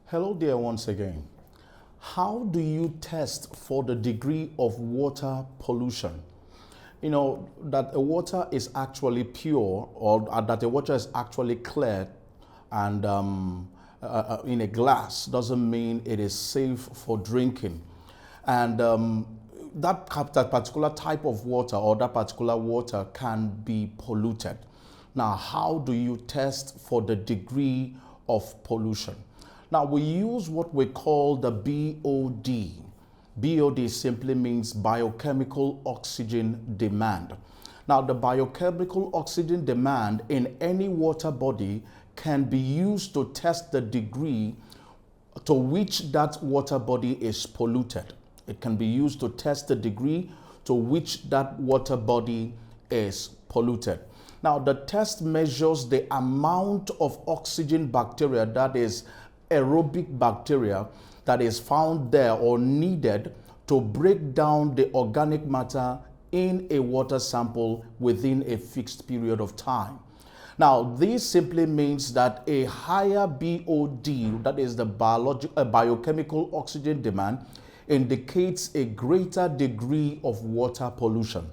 Hello there once again. How do you test for the degree of water pollution? You know, that the water is actually pure or that the water is actually clear and in a glass doesn't mean it is safe for drinking. And that particular type of water or that particular water can be polluted. Now, how do you test for the degree of pollution? Now, we use what we call the BOD. BOD simply means biochemical oxygen demand. Now, the biochemical oxygen demand in any water body can be used to test the degree to which that water body is polluted. It can be used to test the degree to which that water body is polluted. Now, the test measures the amount of oxygen bacteria, that is aerobic bacteria, that is found there or needed to break down the organic matter in a water sample within a fixed period of time. Now, this simply means that a higher BOD, that is the biochemical oxygen demand, indicates a greater degree of water pollution.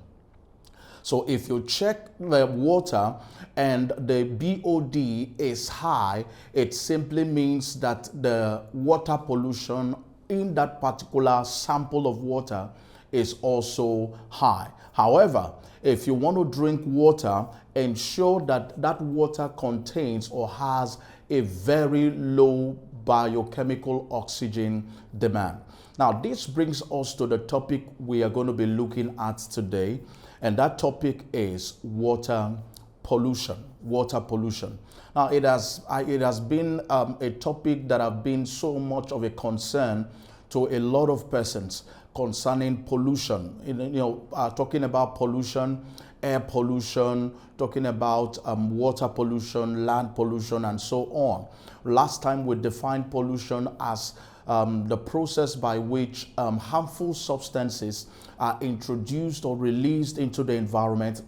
So if you check the water and the BOD is high, it simply means that the water pollution in that particular sample of water is also high. However, if you want to drink water, ensure that that water contains or has a very low biochemical oxygen demand. Now, this brings us to the topic we are going to be looking at today, and that topic is water pollution. Water pollution. Now, it has been a topic that has been so much of a concern to a lot of persons concerning pollution. Talking about pollution, air pollution, talking about water pollution, land pollution, and so on. Last time we defined pollution as the process by which harmful substances are introduced or released into the environment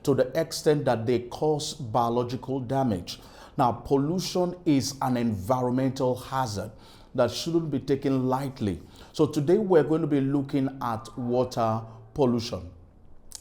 to the extent that they cause biological damage. Now, pollution is an environmental hazard that shouldn't be taken lightly. So today we're going to be looking at water pollution.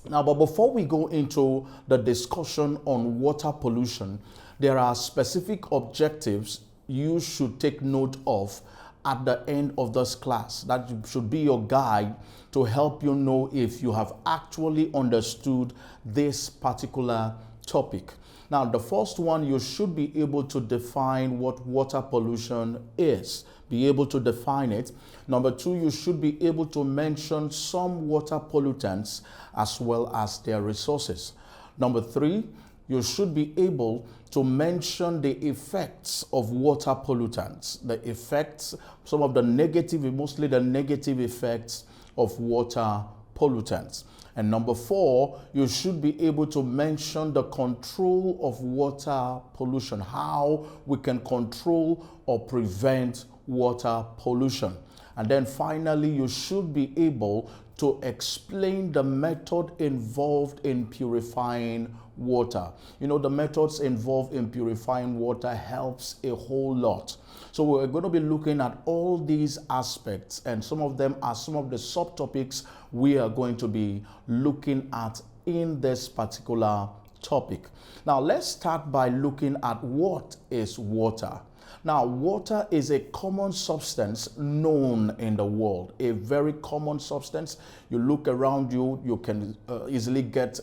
Now, but before we go into the discussion on water pollution, there are specific objectives you should take note of at the end of this class. That should be your guide to help you know if you have actually understood this particular topic. Now, the first one, you should be able to define what water pollution is. Be able to define it. Number two, you should be able to mention some water pollutants as well as their resources. Number three, you should be able to mention the effects of water pollutants, the effects, some of the negative, mostly the negative effects of water pollutants. And number four, you should be able to mention the control of water pollution, how we can control or prevent water pollution. And then finally, you should be able to explain the method involved in purifying water. You know, the methods involved in purifying water helps a whole lot. So we're going to be looking at all these aspects, and some of them are some of the subtopics we are going to be looking at in this particular topic. Now, let's start by looking at what is water. Now, water is a common substance known in the world, a very common substance. You look around you, you can easily get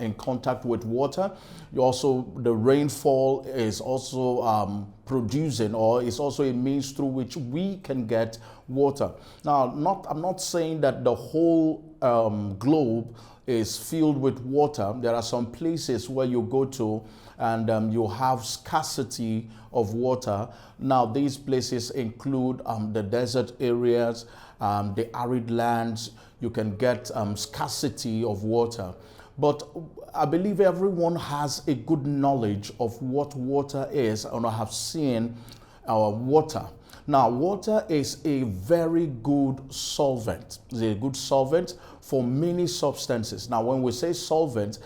in contact with water. The rainfall is also producing, or is also a means through which we can get water. Now, I'm not saying that the whole globe is filled with water. There are some places where you go to and you have scarcity of water. Now, these places include the desert areas, the arid lands. You can get scarcity of water. But I believe everyone has a good knowledge of what water is, and I have seen water. Now, water is a very good solvent. It's a good solvent for many substances. Now, when we say solvent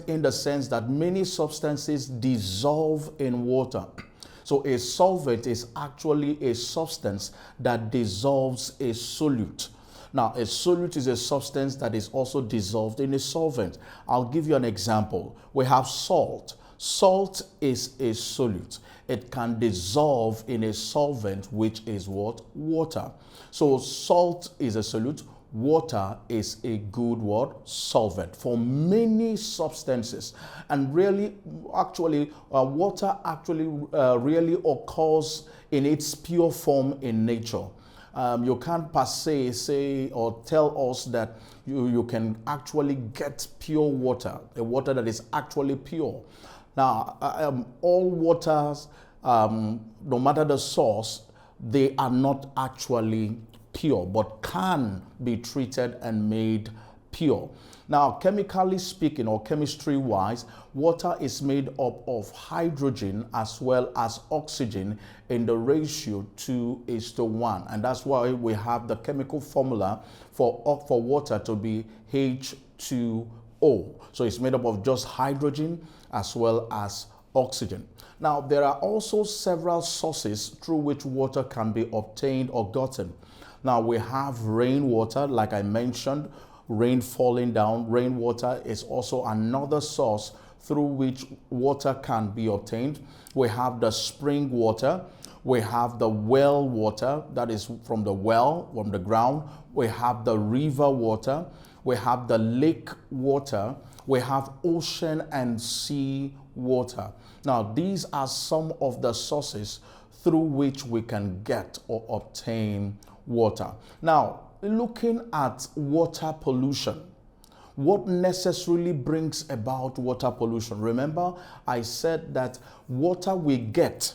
in the sense that many substances dissolve in water. So a solvent is actually a substance that dissolves a solute. Now, a solute is a substance that is also dissolved in a solvent. I'll give you an example. We have salt. Salt is a solute. It can dissolve in a solvent, which is what? Water. So salt is a solute. Water is a good word solvent for many substances, and really actually water actually really occurs in its pure form in nature. You can't per se say or tell us that you can actually get pure water, a water that is actually pure. Now, all waters, no matter the source, they are not actually pure, but can be treated and made pure. Now, chemically speaking, or chemistry-wise, water is made up of hydrogen as well as oxygen in the ratio 2:1. And that's why we have the chemical formula for water to be H2O. So it's made up of just hydrogen as well as oxygen. Now, there are also several sources through which water can be obtained or gotten. Now, we have rainwater, like I mentioned, rain falling down. Rainwater is also another source through which water can be obtained. We have the spring water. We have the well water, that is from the well, from the ground. We have the river water. We have the lake water. We have ocean and sea water. Now, these are some of the sources through which we can get or obtain water. Now, looking at water pollution, what necessarily brings about water pollution? Remember, I said that water we get,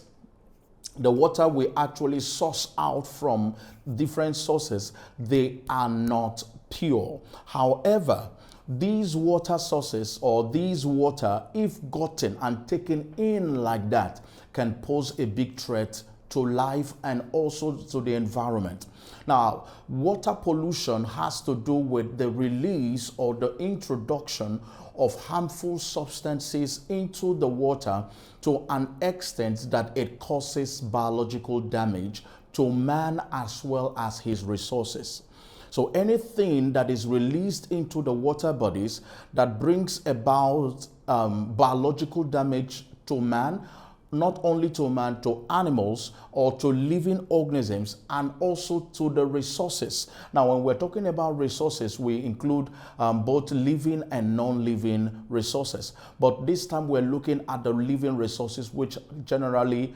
the water we actually source out from different sources, they are not pure. However, these water sources or these water, if gotten and taken in like that, can pose a big threat to life and also to the environment. Now, water pollution has to do with the release or the introduction of harmful substances into the water to an extent that it causes biological damage to man as well as his resources. So anything that is released into the water bodies that brings about biological damage to man, not only to man, to animals or to living organisms, and also to the resources. Now, when we're talking about resources, we include both living and non-living resources. But this time we're looking at the living resources, which generally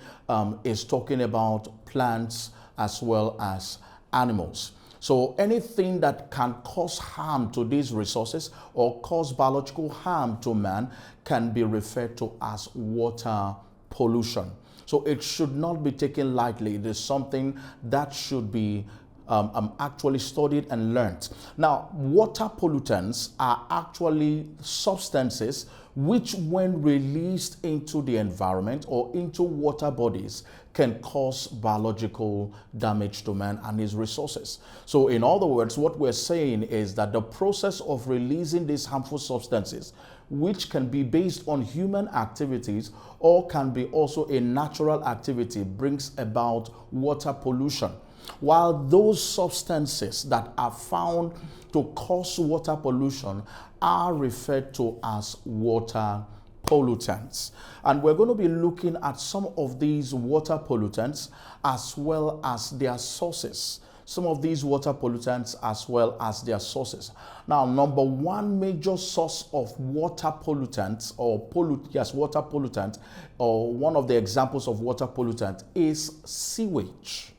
is talking about plants as well as animals. So anything that can cause harm to these resources or cause biological harm to man can be referred to as water pollution. So it should not be taken lightly. It is something that should be actually studied and learned. Now, water pollutants are actually substances which, when released into the environment or into water bodies, can cause biological damage to man and his resources. So in other words, what we're saying is that the process of releasing these harmful substances, which can be based on human activities or can be also a natural activity, brings about water pollution. While those substances that are found to cause water pollution are referred to as water pollutants. And we're going to be looking at some of these water pollutants as well as their sources. Some of these water pollutants as well as their sources. Now, number one major source of water pollutants or water pollutant, or one of the examples of water pollutant, is sewage.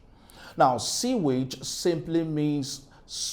Now, sewage simply means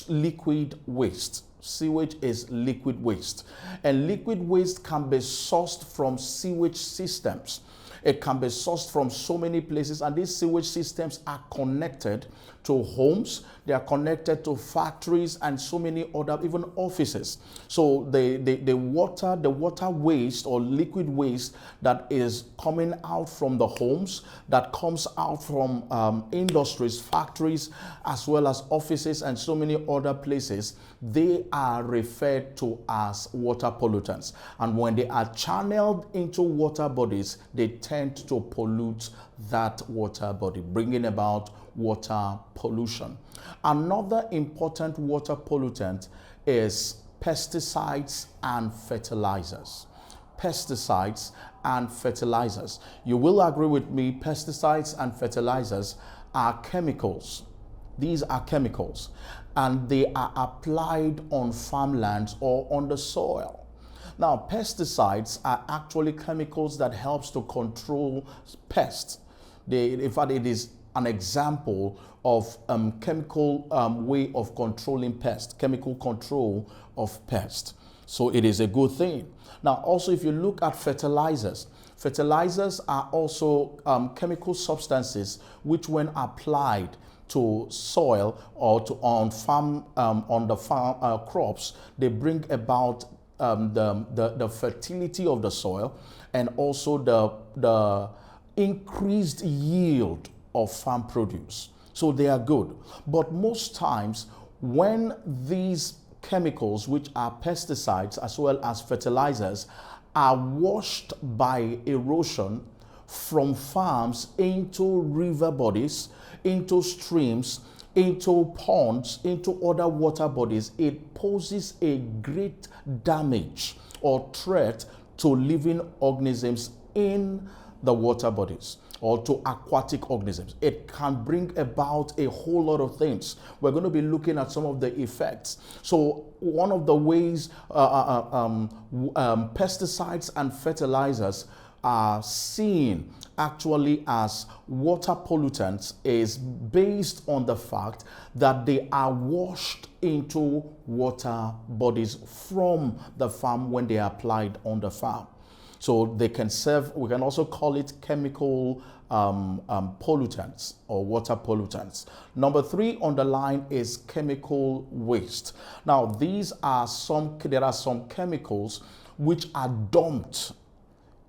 liquid waste. Sewage is liquid waste. And liquid waste can be sourced from sewage systems. It can be sourced from so many places, and these sewage systems are connected to homes, they are connected to factories and so many other, even offices. So the water waste or liquid waste that is coming out from the homes, that comes out from industries, factories, as well as offices and so many other places, they are referred to as water pollutants. And when they are channeled into water bodies, they tend to pollute that water body, bringing about water pollution. Another important water pollutant is pesticides and fertilizers. Pesticides and fertilizers. You will agree with me, pesticides and fertilizers are chemicals. These are chemicals, and they are applied on farmlands or on the soil. Now, pesticides are actually chemicals that helps to control pests. In fact, it is an example of chemical way of controlling pests, chemical control of pests. So it is a good thing. Now, also, if you look at fertilizers, fertilizers are also chemical substances which, when applied to soil or to on the farm crops, they bring about the fertility of the soil and also the increased yield of farm produce. So they are good. But most times when these chemicals, which are pesticides as well as fertilizers, are washed by erosion from farms into river bodies, into streams, into ponds, into other water bodies, it poses a great damage or threat to living organisms in the water bodies or to aquatic organisms. It can bring about a whole lot of things. We're going to be looking at some of the effects. So one of the ways pesticides and fertilizers are seen actually as water pollutants is based on the fact that they are washed into water bodies from the farm when they are applied on the farm. So they can serve, we can also call it chemical pollutants or water pollutants. Number 3 on the line is chemical waste. Now, there are some chemicals which are dumped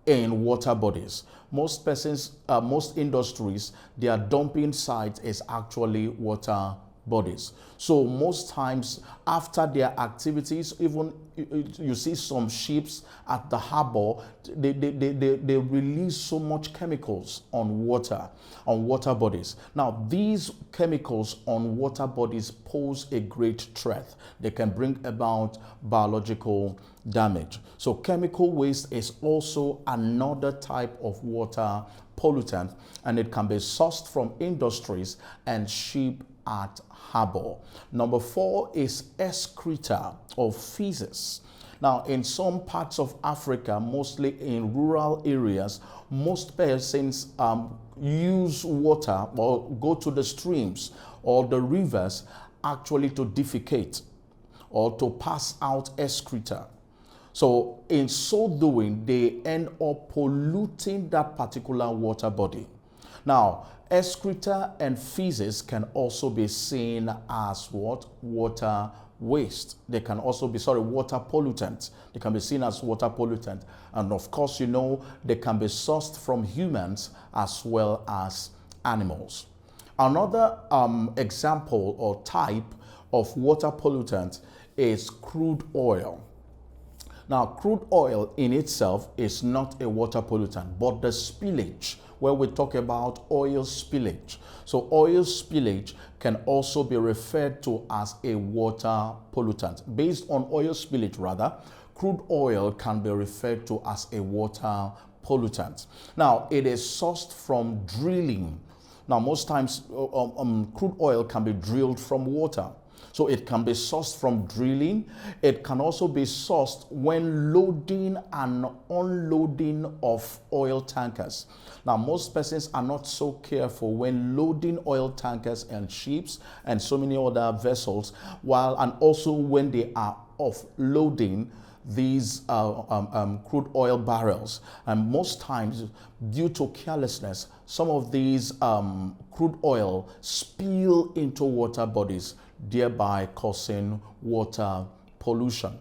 in water bodies. Most persons, most industries, their dumping site is actually water bodies. So most times after their activities, even you see some ships at the harbor, they release so much chemicals on water bodies. Now, these chemicals on water bodies pose a great threat. They can bring about biological damage. So chemical waste is also another type of water pollutant, and it can be sourced from industries and shipped at harbor. Number 4 is excreta or feces. Now, in some parts of Africa, mostly in rural areas, most persons use water or go to the streams or the rivers actually to defecate or to pass out excreta. So in so doing, they end up polluting that particular water body. Now, excreta and feces can also be seen as what? Water waste. They can also be, water pollutants. They can be seen as water pollutant. And of course, you know, they can be sourced from humans as well as animals. Another example or type of water pollutant is crude oil. Now, crude oil in itself is not a water pollutant, but the spillage, where we talk about oil spillage. So oil spillage can also be referred to as a water pollutant. Based on oil spillage rather, crude oil can be referred to as a water pollutant. Now, it is sourced from drilling. Now, most times crude oil can be drilled from water. So it can be sourced from drilling. It can also be sourced when loading and unloading of oil tankers. Now, most persons are not so careful when loading oil tankers and ships and so many other vessels, and also when they are offloading these crude oil barrels. And most times, due to carelessness, some of these crude oil spill into water bodies, thereby causing water pollution.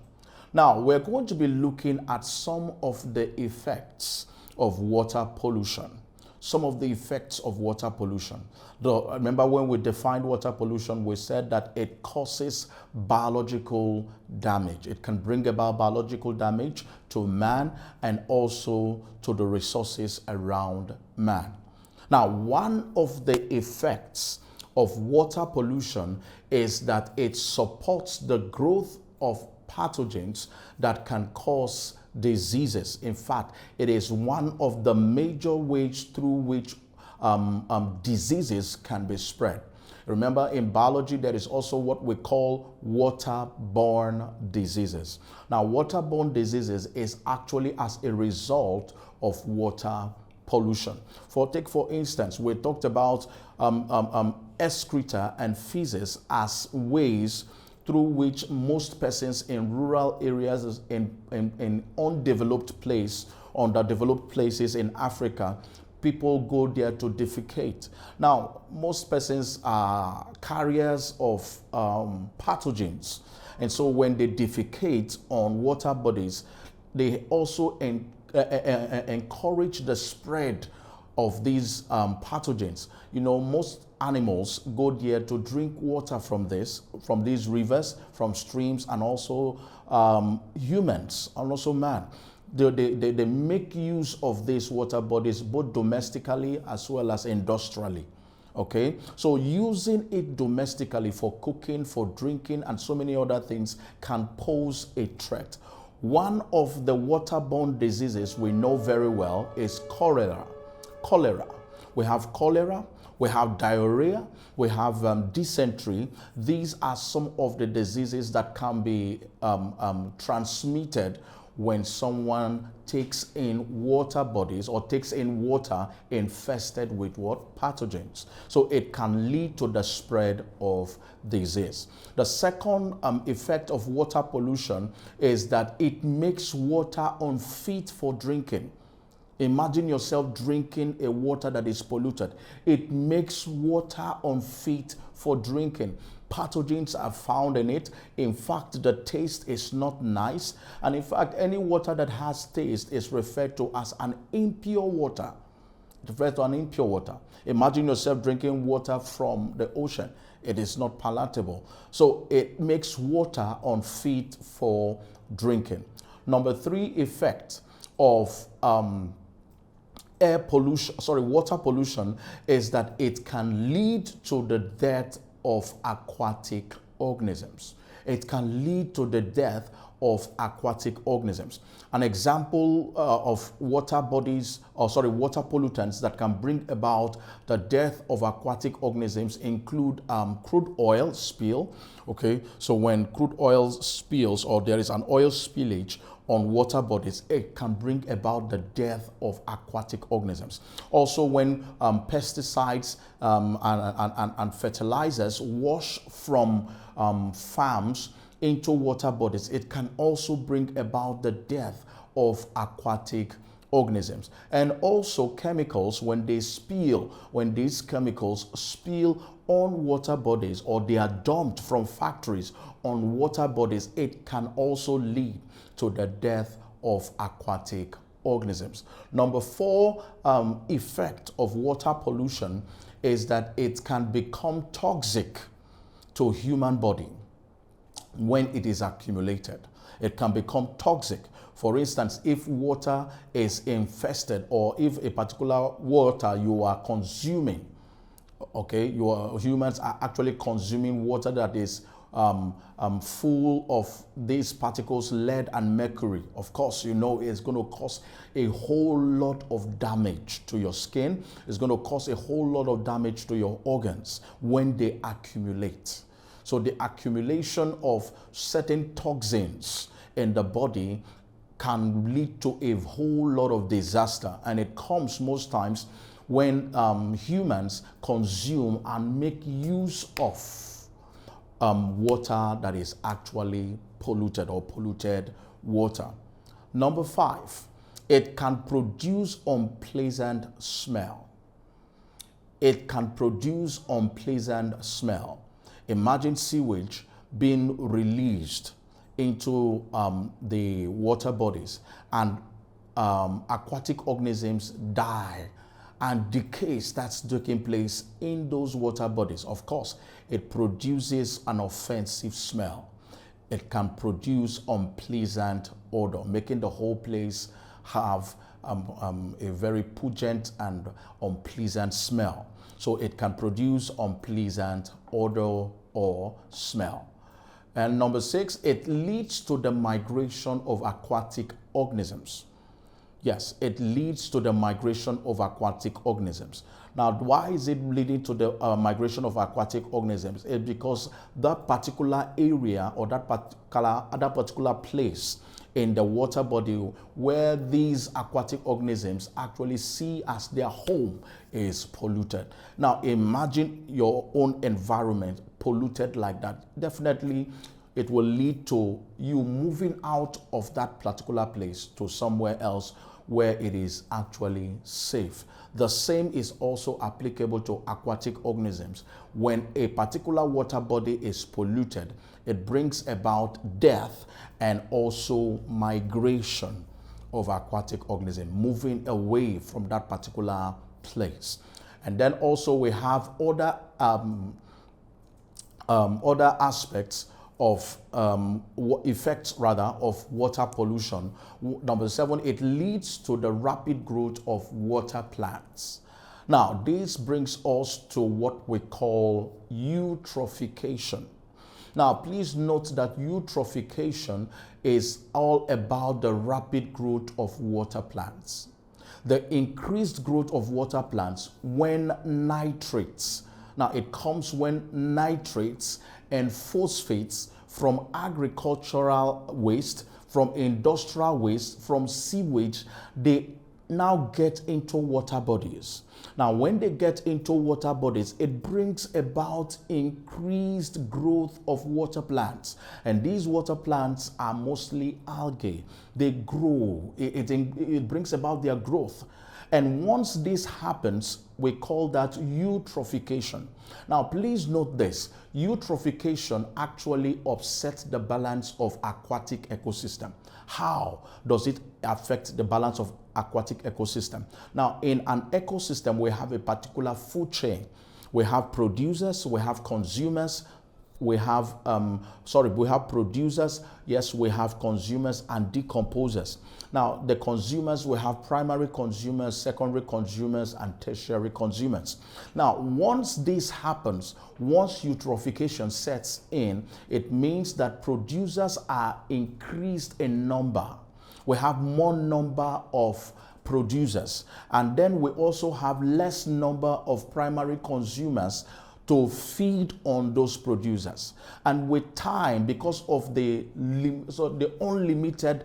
Now, we're going to be looking at some of the effects of water pollution. Some of the effects of water pollution. Remember when we defined water pollution, we said that it causes biological damage. It can bring about biological damage to man and also to the resources around man. Now, one of the effects of water pollution is that it supports the growth of pathogens that can cause diseases. In fact, it is one of the major ways through which diseases can be spread. Remember, in biology, there is also what we call waterborne diseases. Now, waterborne diseases is actually as a result of water pollution. Take for instance, we talked about EXCRETA and FAECES as ways through which most persons in rural areas, in underdeveloped places in Africa, people go there to defecate. Now, most persons are carriers of pathogens. And so when they defecate on water bodies, they also encourage the spread of these pathogens. You know, most animals go there to drink water from these rivers, from streams, and also humans, and also man. They make use of these water bodies both domestically as well as industrially. Okay, so using it domestically for cooking, for drinking, and so many other things can pose a threat. One of the waterborne diseases we know very well is cholera. We have cholera, we have diarrhea, we have dysentery. These are some of the diseases that can be transmitted when someone takes in water bodies or takes in water infested with what? Pathogens. So it can lead to the spread of disease. The second effect of water pollution is that it makes water unfit for drinking. Imagine yourself drinking a water that is polluted. It makes water unfit for drinking. Pathogens are found in it. In fact, the taste is not nice. And in fact, any water that has taste is referred to as an impure water. It's referred to an impure water. Imagine yourself drinking water from the ocean. It is not palatable. So it makes water unfit for drinking. Number three effect of water pollution is that it can lead to the death of aquatic organisms. It can lead to the death of aquatic organisms. An example of water pollutants that can bring about the death of aquatic organisms include crude oil spill. Okay, so when crude oil spills or there is an oil spillage on water bodies, it can bring about the death of aquatic organisms. Also, when pesticides and fertilizers wash from farms into water bodies, it can also bring about the death of aquatic organisms. And also chemicals, when these chemicals spill on water bodies or they are dumped from factories on water bodies, it can also lead to the death of aquatic organisms. Number four effect of water pollution is that it can become toxic to human body when it is accumulated. It can become toxic. For instance, if water is infested or if a particular water you are consuming, okay, humans are actually consuming water that is full of these particles, lead and mercury. Of course, you know it's going to cause a whole lot of damage to your skin. It's going to cause a whole lot of damage to your organs when they accumulate. So the accumulation of certain toxins in the body can lead to a whole lot of disaster, and it comes most times when humans consume and make use of water that is actually polluted or polluted water. Number five, it can produce unpleasant smell. It can produce unpleasant smell. Imagine sewage being released into the water bodies, and aquatic organisms die and decay starts taking place in those water bodies. Of course, it produces an offensive smell. It can produce unpleasant odor, making the whole place have a very pungent and unpleasant smell. So it can produce unpleasant odor or smell. And number 6, it leads to the migration of aquatic organisms. Yes, it leads to the migration of aquatic organisms. Now, why is it leading to the migration of aquatic organisms? It's because that particular area or that particular place in the water body where these aquatic organisms actually see as their home is polluted. Now, imagine your own environment polluted like that. Definitely, it will lead to you moving out of that particular place to somewhere else where it is actually safe. The same is also applicable to aquatic organisms. When a particular water body is polluted, it brings about death and also migration of aquatic organisms, moving away from that particular place. And then also we have other aspects of effects of water pollution. Number 7, it leads to the rapid growth of water plants. Now, this brings us to what we call eutrophication. Now, please note that eutrophication is all about the rapid growth of water plants. The increased growth of water plants when nitrates. Now, it comes when nitrates and phosphates from agricultural waste, from industrial waste, from sewage, they now get into water bodies. Now, when they get into water bodies, it brings about increased growth of water plants. And these water plants are mostly algae. They grow. It brings about their growth. And once this happens, we call that eutrophication. Now, please note this. Eutrophication actually upsets the balance of aquatic ecosystem. How does it affect the balance of aquatic ecosystem? Now, in an ecosystem, we have a particular food chain. We have producers, we have consumers, we have producers, yes, we have consumers and decomposers. Now, the consumers, we have primary consumers, secondary consumers, and tertiary consumers. Now, once this happens, once eutrophication sets in, it means that producers are increased in number. We have more number of producers, and then we also have less number of primary consumers to feed on those producers. And with time, because of the unlimited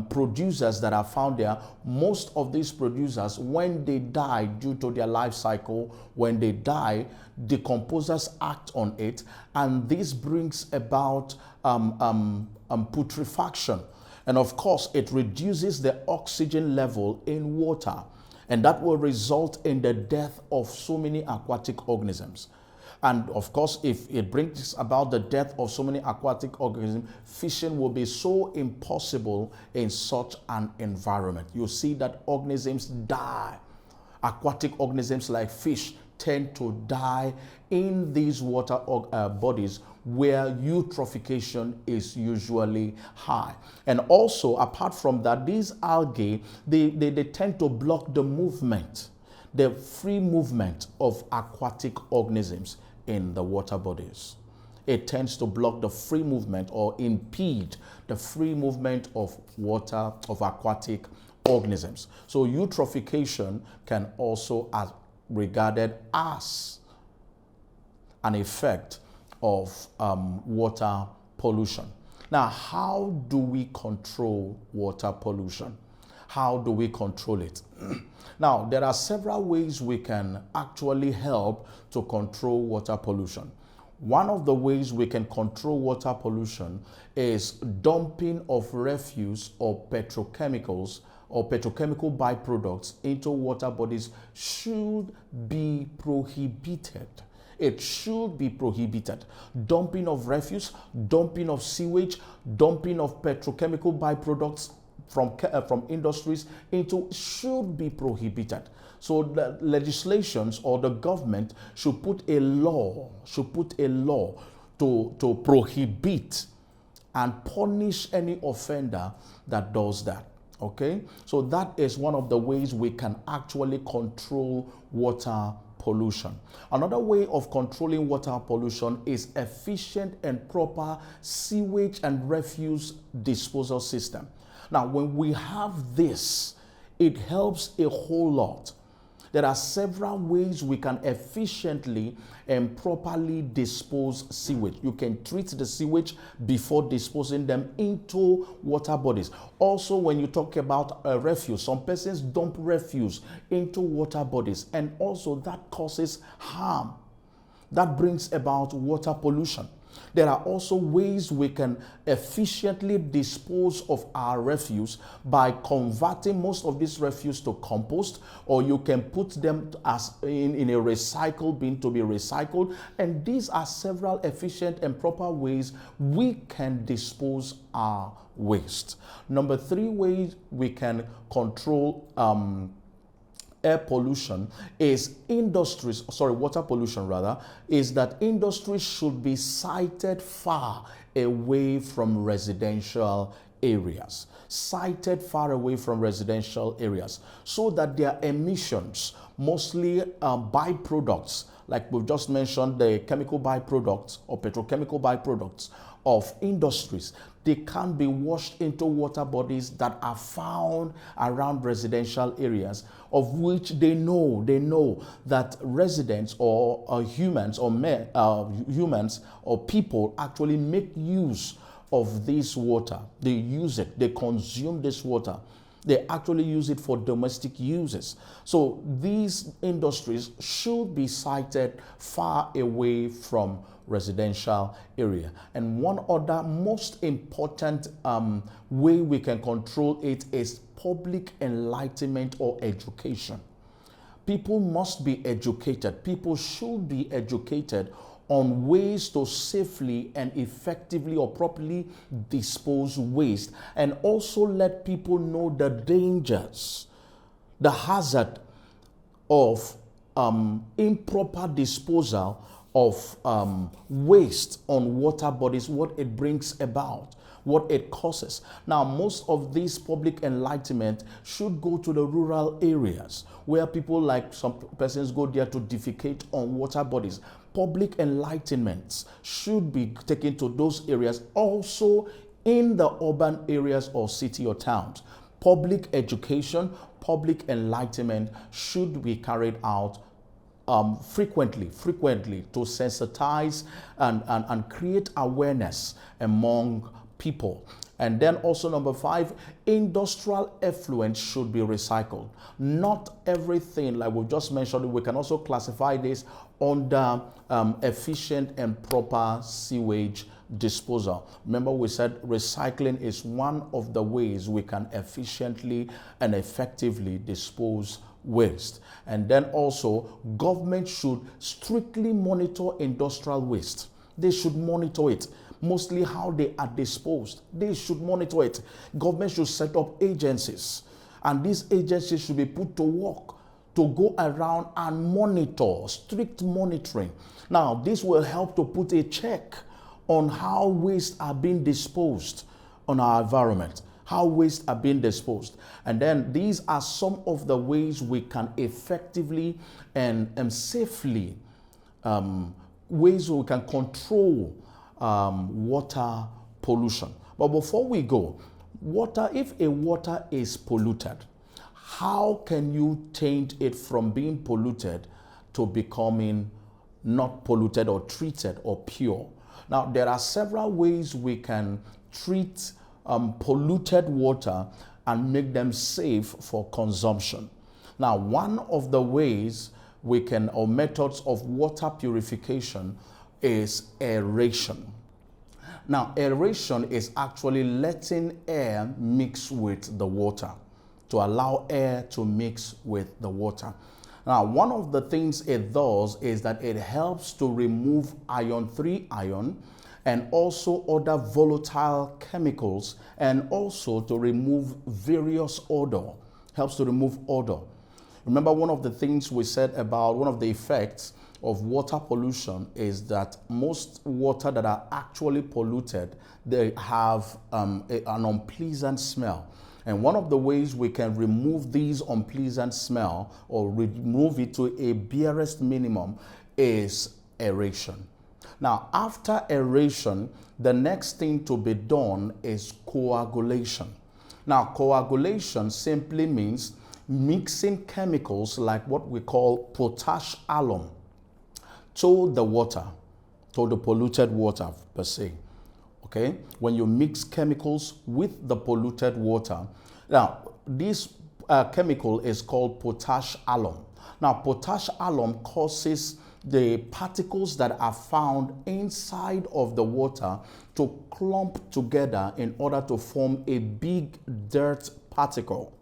producers that are found there, most of these producers, when they die due to their life cycle, when they die, decomposers act on it, and this brings about putrefaction. And of course, it reduces the oxygen level in water, and that will result in the death of so many aquatic organisms. And of course, if it brings about the death of so many aquatic organisms, fishing will be so impossible in such an environment. You see that organisms die. Aquatic organisms like fish tend to die in these water bodies where eutrophication is usually high. And also, apart from that, these algae, they tend to block the movement, the free movement of aquatic organisms in the water bodies. It tends to block the free movement or impede the free movement of water, of aquatic organisms. So eutrophication can also be regarded as an effect of water pollution. Now, how do we control water pollution? How do we control it? Now, there are several ways we can actually help to control water pollution. One of the ways we can control water pollution is dumping of refuse or petrochemicals or petrochemical byproducts into water bodies should be prohibited. It should be prohibited. Dumping of refuse, dumping of sewage, dumping of petrochemical byproducts from industries into should be prohibited. So the legislations or the government should put a law to prohibit and punish any offender that does that. Okay, so that is one of the ways we can actually control water pollution. Another way of controlling water pollution is efficient and proper sewage and refuse disposal system. Now, when we have this, it helps a whole lot. There are several ways we can efficiently and properly dispose sewage. You can treat the sewage before disposing them into water bodies. Also, when you talk about refuse, some persons dump refuse into water bodies, and also that causes harm. That brings about water pollution. There are also ways we can efficiently dispose of our refuse by converting most of this refuse to compost, or you can put them as in a recycle bin to be recycled. And these are several efficient and proper ways we can dispose our waste. Number 3 ways we can control air pollution is water pollution rather, is that industries should be sited far away from residential areas. Sited far away from residential areas so that their emissions, mostly byproducts, like we've just mentioned, the chemical byproducts or petrochemical byproducts of industries, they can be washed into water bodies that are found around residential areas, of which they know that residents or humans or people actually make use of this water. They use it, they consume this water. They actually use it for domestic uses. So these industries should be sited far away from residential area. And one other most important way we can control it is public enlightenment or education. People must be educated. People should be educated on ways to safely and effectively or properly dispose waste, and also let people know the dangers, the hazard of improper disposal of waste on water bodies, what it brings about, what it causes. Now, most of this public enlightenment should go to the rural areas where people, like some persons, go there to defecate on water bodies. Public enlightenments should be taken to those areas, also in the urban areas or city or towns. Public education, public enlightenment should be carried out frequently to sensitize and create awareness among people. And then also number 5, industrial effluent should be recycled. Not everything, like we just mentioned, we can also classify this under efficient and proper sewage disposal. Remember, we said recycling is one of the ways we can efficiently and effectively dispose waste. And then also, government should strictly monitor industrial waste. They should monitor it. Mostly how they are disposed. They should monitor it. Government should set up agencies, and these agencies should be put to work to go around and monitor, strict monitoring. Now, this will help to put a check on how waste are being disposed on our environment, how waste are being disposed. And then these are some of the ways we can effectively and safely, ways we can control water pollution. But before we go, if a water is polluted, how can you change it from being polluted to becoming not polluted or treated or pure? Now, there are several ways we can treat polluted water and make them safe for consumption. Now, one of the ways we can, or methods of water purification, is aeration. Now, aeration is actually letting air mix with the water, to allow air to mix with the water. Now, one of the things it does is that it helps to remove iron 3 and also other volatile chemicals, and also to remove various odor, helps to remove odor. Remember, one of the things we said about one of the effects of water pollution is that most water that are actually polluted, they have an unpleasant smell. And one of the ways we can remove these unpleasant smell or remove it to a barest minimum is aeration. Now, after aeration, the next thing to be done is coagulation. Now, coagulation simply means mixing chemicals like what we call potash alum to the water, to the polluted water per se. Okay, when you mix chemicals with the polluted water. Now, this chemical is called potash alum. Now, potash alum causes the particles that are found inside of the water to clump together in order to form a big dirt particle.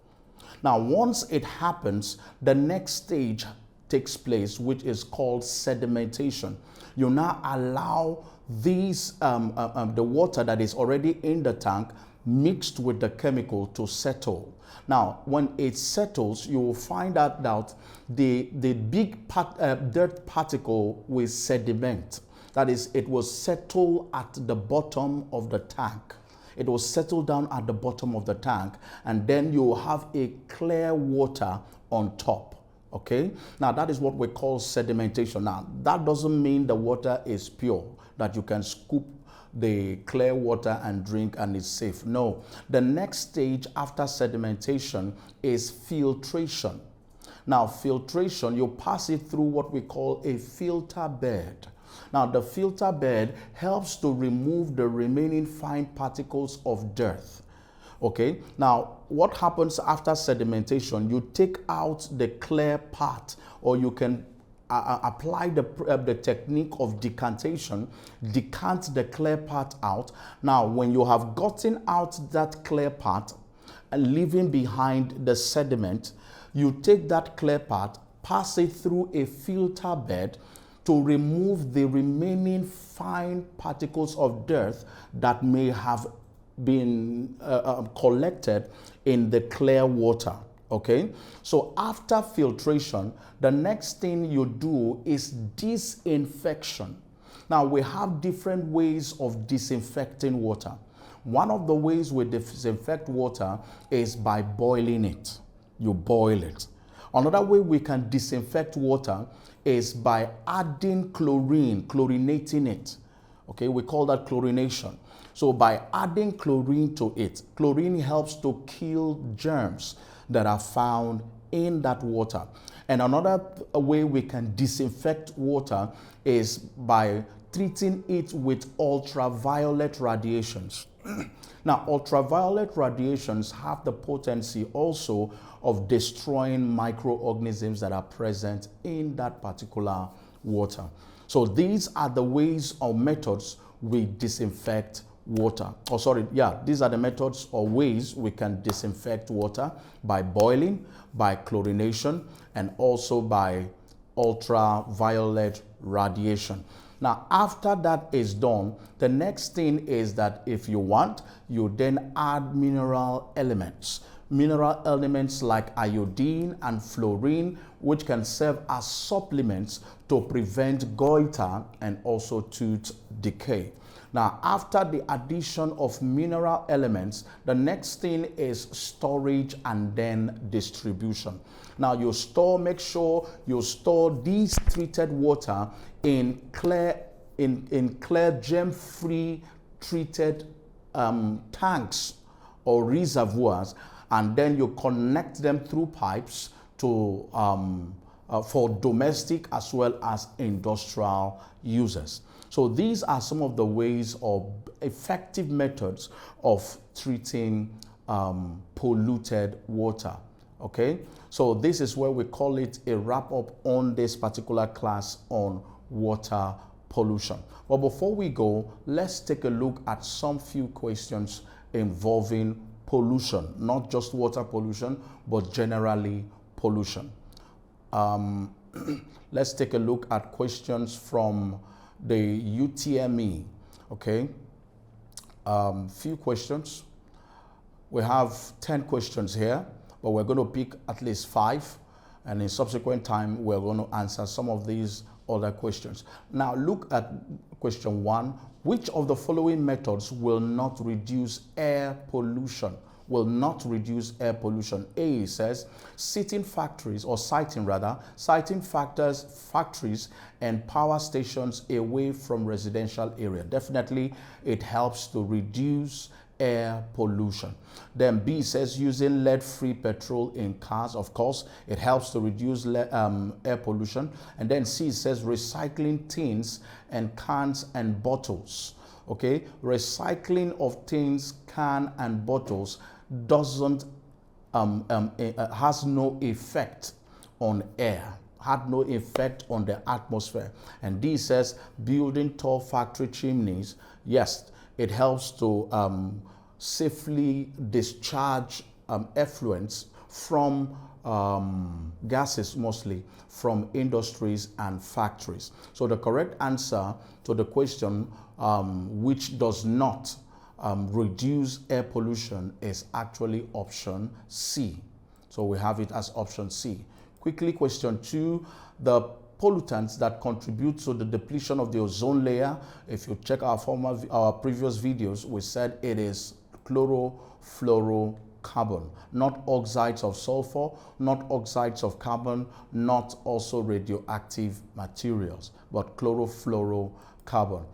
Now, once it happens, the next stage takes place, which is called sedimentation. You now allow these the water that is already in the tank mixed with the chemical to settle. Now, when it settles, you will find out that the big dirt particle will sediment. That is, it will settle at the bottom of the tank. It will settle down at the bottom of the tank, and then you will have a clear water on top. Okay, now that is what we call sedimentation. Now, that doesn't mean the water is pure, that you can scoop the clear water and drink and it's safe. No, the next stage after sedimentation is filtration. Now, filtration, you pass it through what we call a filter bed. Now, the filter bed helps to remove the remaining fine particles of dirt. Okay, now what happens after sedimentation? You take out the clear part, or you can apply the technique of decantation, decant the clear part out. Now, when you have gotten out that clear part and leaving behind the sediment, you take that clear part, pass it through a filter bed to remove the remaining fine particles of dirt that may have been collected in the clear water. Okay, so after filtration, the next thing you do is disinfection. Now, we have different ways of disinfecting water. One of the ways we disinfect water is by boiling it. You boil it. Another way we can disinfect water is by adding chlorine, chlorinating it. Okay, we call that chlorination. So by adding chlorine to it, chlorine helps to kill germs that are found in that water. And another way we can disinfect water is by treating it with ultraviolet radiations. Now, ultraviolet radiations have the potency also of destroying microorganisms that are present in that particular water. So these are the ways or methods we disinfect water. These are the methods or ways we can disinfect water: by boiling, by chlorination, and also by ultraviolet radiation. Now, after that is done, the next thing is that if you want, you then add mineral elements. Mineral elements like iodine and fluorine, which can serve as supplements to prevent goiter and also tooth decay. Now, after the addition of mineral elements, the next thing is storage and then distribution. Now, make sure you store these treated water in clear germ-free treated tanks or reservoirs, and then you connect them through pipes to for domestic as well as industrial users. So these are some of the ways or effective methods of treating polluted water. Okay, so this is where we call it a wrap-up on this particular class on water pollution. But before we go, let's take a look at some few questions involving pollution, not just water pollution, but generally pollution. Let's take a look at questions from the UTME. Okay, few questions. We have 10 questions here, but we're going to pick at least 5, and in subsequent time we're going to answer some of these other questions. Now look at question 1. Which of the following methods will not reduce air pollution? will not reduce air pollution. A says citing factories factories and power stations away from residential area. Definitely it helps to reduce air pollution. Then B says using lead-free petrol in cars. Of course, it helps to reduce air pollution. And then C says recycling tins and cans and bottles. Okay, recycling of tins, can and bottles doesn't has no effect on air, had no effect on the atmosphere. And D says building tall factory chimneys. Yes, it helps to safely discharge effluents from gases, mostly from industries and factories. So the correct answer to the question which does not reduce air pollution is actually option C. So we have it as option C. Quickly, question 2, the pollutants that contribute to the depletion of the ozone layer. If you check our previous videos, we said it is chlorofluorocarbon, not oxides of sulfur, not oxides of carbon, not also radioactive materials, but chlorofluorocarbon.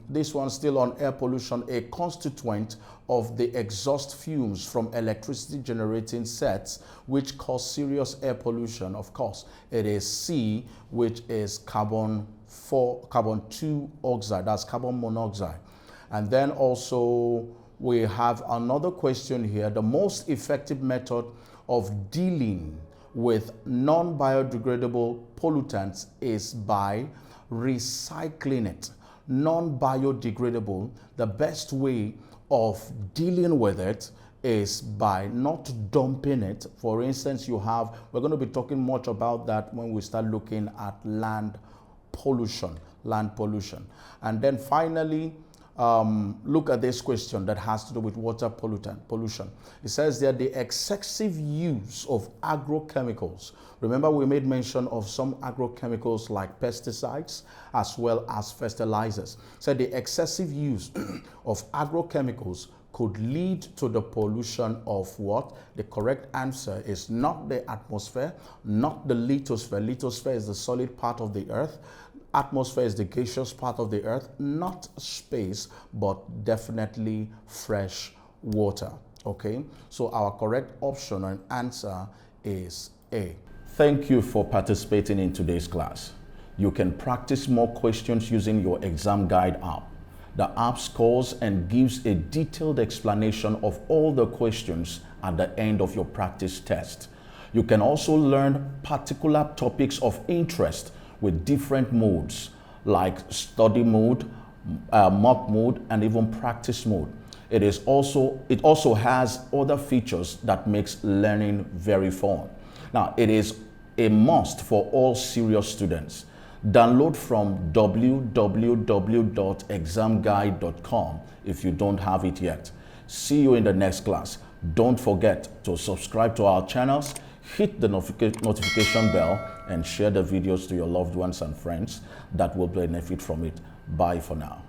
This one still on air pollution, a constituent of the exhaust fumes from electricity generating sets which cause serious air pollution. Of course, it is C, which is carbon 2 oxide, that's carbon monoxide. And then also we have another question here. The most effective method of dealing with non-biodegradable pollutants is by recycling it. Non-biodegradable, the best way of dealing with it is by not dumping it. For instance, we're going to be talking much about that when we start looking at land pollution. And then finally, look at this question that has to do with water pollution. It says that the excessive use of agrochemicals. Remember, we made mention of some agrochemicals like pesticides as well as fertilizers. So the excessive use of agrochemicals could lead to the pollution of what? The correct answer is not the atmosphere, not the lithosphere. Lithosphere is the solid part of the earth. Atmosphere is the gaseous part of the earth, not space, but definitely fresh water. Okay, so our correct option and answer is A. Thank you for participating in today's class. You can practice more questions using your ExamGuide app. The app scores and gives a detailed explanation of all the questions at the end of your practice test. You can also learn particular topics of interest with different modes like study mode, mock mode, and even practice mode. It also has other features that makes learning very fun. Now, it is a must for all serious students. Download from www.examguide.com if you don't have it yet. See you in the next class. Don't forget to subscribe to our channels, hit the notification bell, and share the videos to your loved ones and friends that will benefit from it. Bye for now.